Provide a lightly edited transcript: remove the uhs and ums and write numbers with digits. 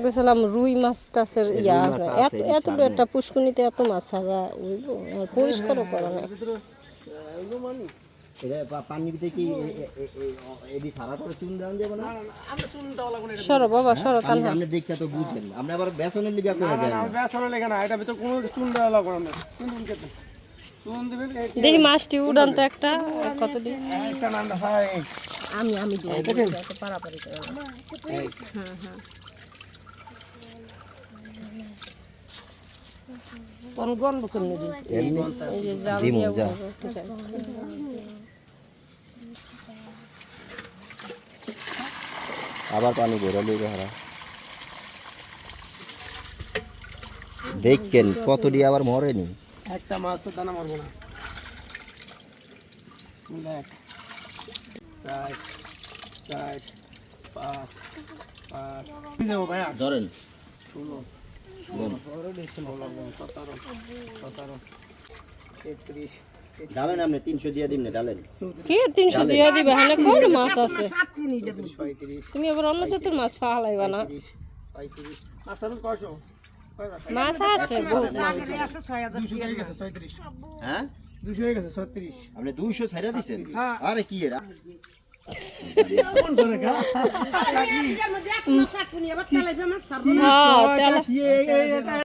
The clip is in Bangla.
গেছিলাম রুই মাছ টাছের এত বড় একটা পুষ্কুনিতে এত মাছ ছাড়া পরিষ্কারও করা নাই। সরো বাবা সরো কান্না দেখতে তো বুঝছেন আমরা আবার বেসনের লিগা করে যাই না বেসনের লিগা না এটা ভিতর কোনো চুন দেওয়া লাগবে না চুন খেতে চুন দিবেন দেখি মাছটি উড়ান তো একটা কত দিন আমি পারাপারি করে কোন গন্ধ কেমনে দিই এই যে জাল দিয়া আবার পানি ভরে লইবে হারা দেখেন কত দিয়ে আবার মরেনি একটা মাছ তো দানা মরবে না বিসমিল্লাহ 4 4 5 5 যাও ভাই ধরেন 16 ডালেন আপনি 300 দিয়ে দিন না ডালেন কি 300 দিয়ে দিবে হলে কোন মাছ আছে তুমি আবার অন্য জাতের মাছ ফালাইবা না 35 মাছ আর কয়শো মাছ আছে বহুত মাছ আছে 6000 হয়ে গেছে 36 হ্যাঁ 200 হয়ে গেছে 36 আপনি 200 ছাইরা দিবেন আরে কি এরা কোন করে গা এর মধ্যে এক মাছ আটকুনি আবার তেলাইবে মাছ ছাড়বো না